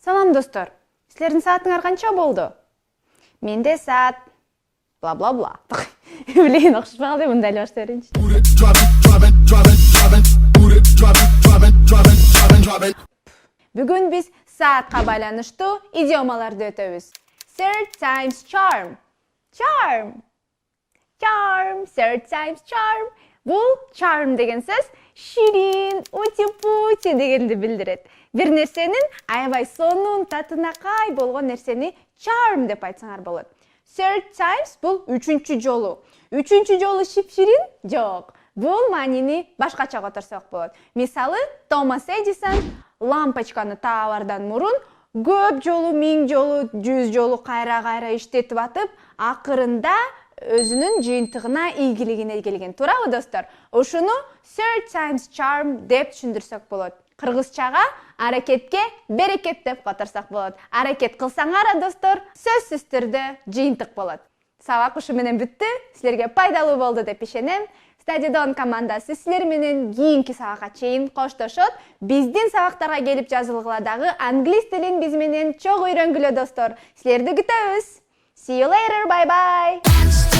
Салам достор. Силердин саатыңар канча болду? Менде саат бла-бла-бла. Билейин окшошпаган мында эле баштап берейинчи. Бүгүн биз саатка байланыштуу идиомаларды өтөбүз. Third times charm. Charm. Charm, third times charm. Бул charm деген сөз ширин, ути-пути дегенди билдирет. Бир нерсенин аябай сонун, татынакай болгон нерсени charm деп айтсаңар болот. Third times бул үчүнчү жолу. Үчүнчү жолу шип-ширин? Жок. Бул маанини башкача которсок болот. Мисалы, Томас Эдисон лампочканы таабардан мурун көп жолу, 1000 жолу, 100 жолу кайра-кайра иштетип атып, акырында өзүнүн жыйынтыгына ийгилигине келген. Туурабы достор? Ушуну third times charm деп түшүндүрсөк болот. Кыргызчага аракетке берекет деп которсак болот. Аракет кылсаңар, достор, сөзсүз түрдө жыйынтык болот. Сабак ушу менен бүттү. Силерге пайдалуу болду деп ишенем. Стадидон командасы силер менен кийинки сабакка чейин коштошот. Биздин сабактарга келип жазылгыла дагы англис тилин биз менен чогуу үйрөнгүлө достор. Силерди күтөбүз. See you later. Bye bye.